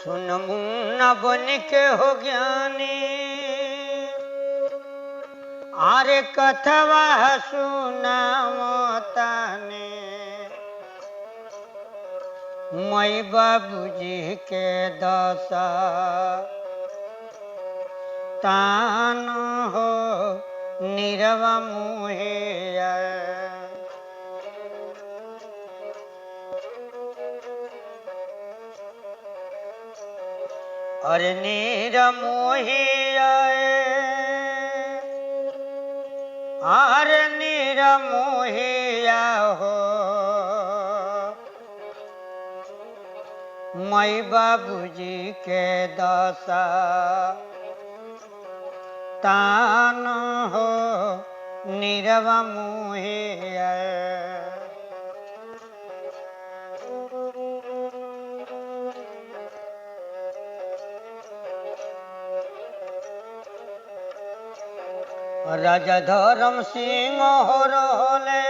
सुन मुन्ना बन के हो ज्ञानी आरे कथवा सुनावताने मई बाबूजी के दशा तान हो नीरवा मुहिया अरे नीर मोहिया अरे नीर मोहिया हो मई बाबूजी के दशा तान हो नीरवा मोहिया राजा धर्म सिंह हो रहले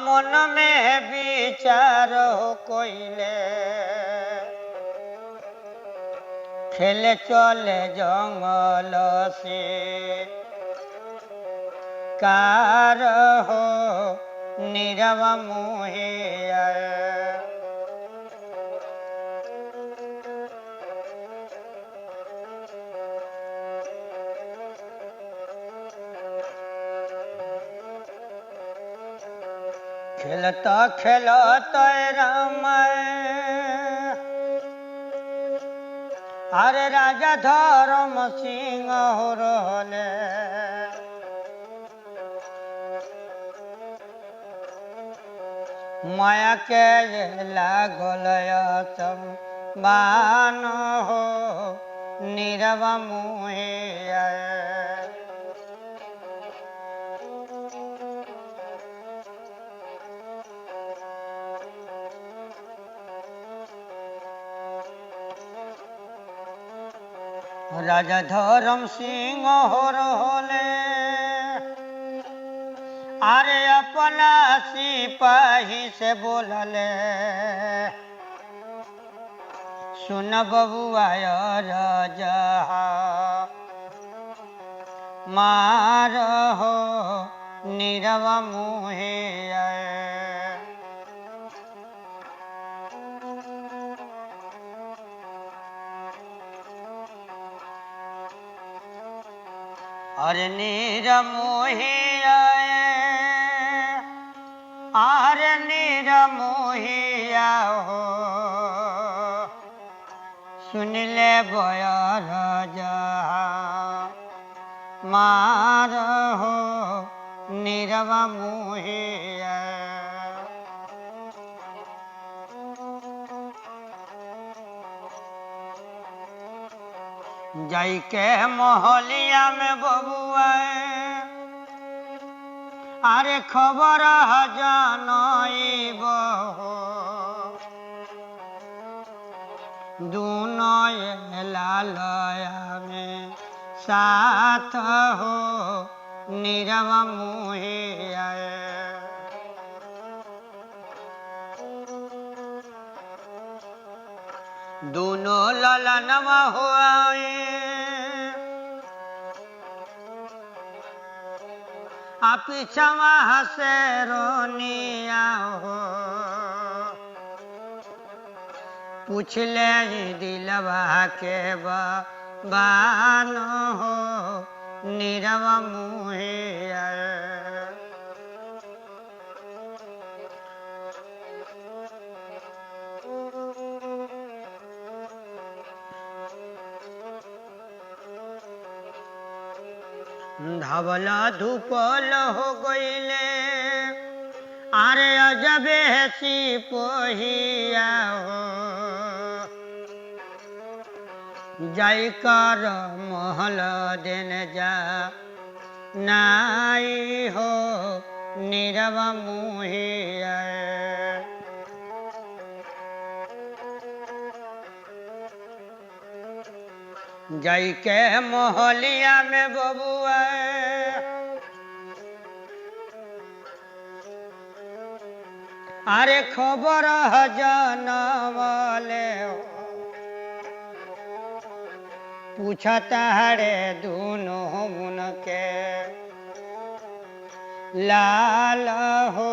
मन में विचार हो कोइले खेले चले जंगल से कार हो नीरवा मोहिया खेलता खेलता राम अरे राजा धर्म सिंह हो रहले माया के लागल बान हो नीरवा मोहिया राजा धर्म सिंह हो रहले अरे अपना सिपाही से बोलले सुन बबुआ राजा मार हो नीरवा मोहिया अरे नीर मोहिया अरे नीर मोहिया हो सुन ले बया राजा मार हो नीरवा मोहिया जाई के मोहलिया में बबुआ अरे खबर जानब दोनों लालया में साथ हो नीरवा मोहिया दोनों ललनवा हुआ पीछवा से रोनिया हो पूछ ले दिलवा के बान हो नीरवा मोहिया धवला धूपल हो गईले अरे अजबे सिपहिया हो जाई कर महल देन जा नाई हो नीरवा मोहिया जाई के मोहलिया में बबुआ अरे खबर जनमले पूछत हरे दोनों मुन के लाल हो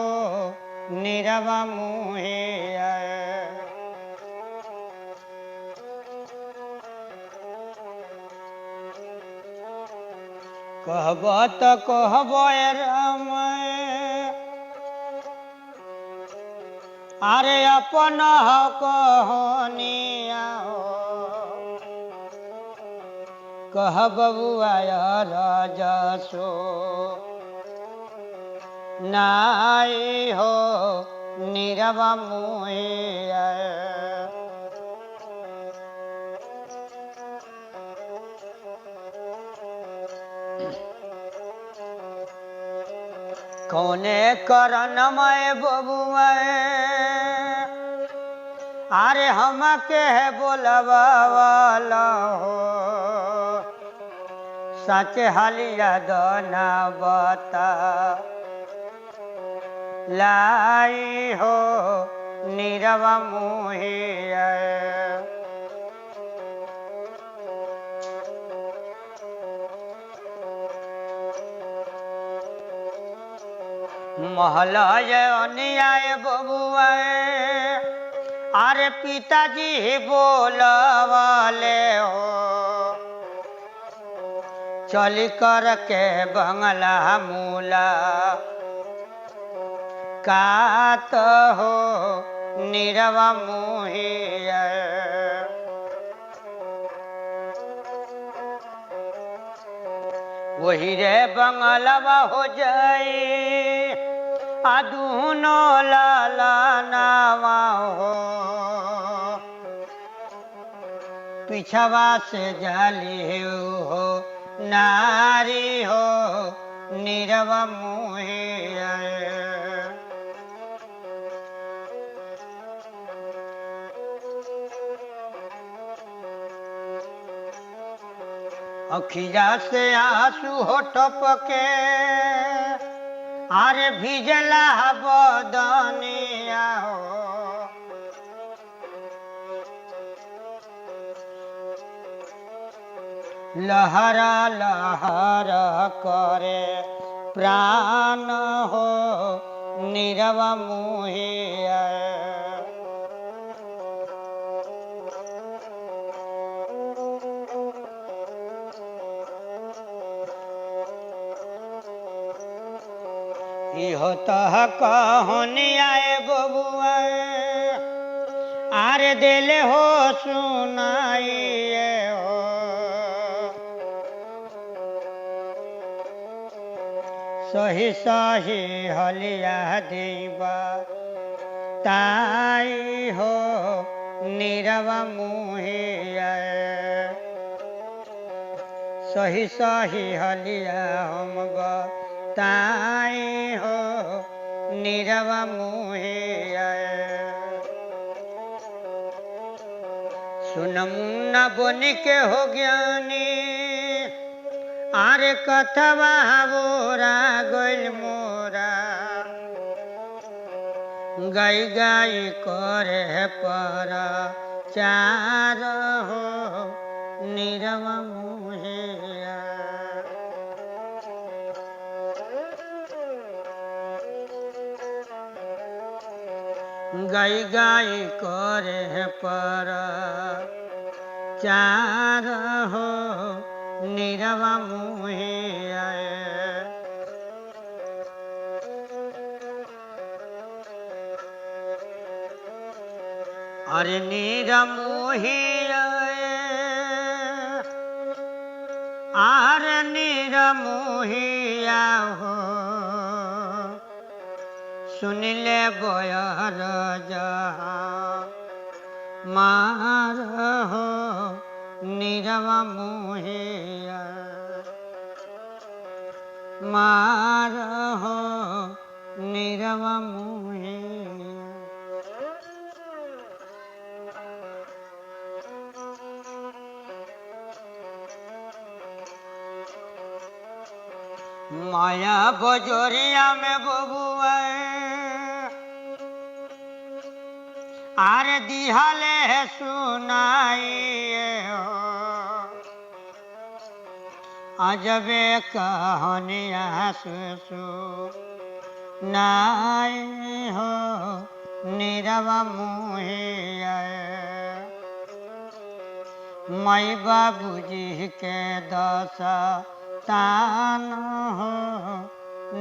नीरवा मुहे कहब तो कहब राम अरे अपन कहनिया कह बबुआ राजसो नाई हो नीरवा मुहे कौने करन मैं बबुआ अरे हम के बोलवाला हो सच हलिया दना बता लाई हो नीरवा मुहे महलय अन्याय बबुआ अरे पिताजी बोलवाले हो चली कर के बंगला मूला कात हो नीरवा मुहे वही रे बंगलवा हो जाए अदूनो लाला नावा हो पिछवा से जाली हो नारी हो नीरवा मुहे अखिया से आंसू हो टपके अरे भिजला बदनिया हो लहरा लहरा करे प्राण हो नीरवा मुहे इहो तह कहनिया बबुआ आरे देले हो सुनाइए हो सही सही हलिया देबा ताई हो नीरवा मुहे सही सही हलिया हम ताई हो नीरवा मुहे सुन मुन्ना बन के हो ज्ञानी आरे कथवा बोरा गइल मोरा गाई गाई करे पर चार हो नीरवा मुहे गाई गाई करे पर चार हो नीरवा मुहे अरे नीरा मुहे आरे नीरा मुहिया हो सुन ले बयर जहाँ मार हो नीरवा मुहिया मार हो नीरवा मुहिया माया बजोरिया में बबुआ आर दिहले सुनाइए हो अजबे कहानिया सुनाई हो नीरवा मुहिया माई बाबूजी के दशा तान हो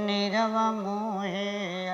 नीरवा मुहिया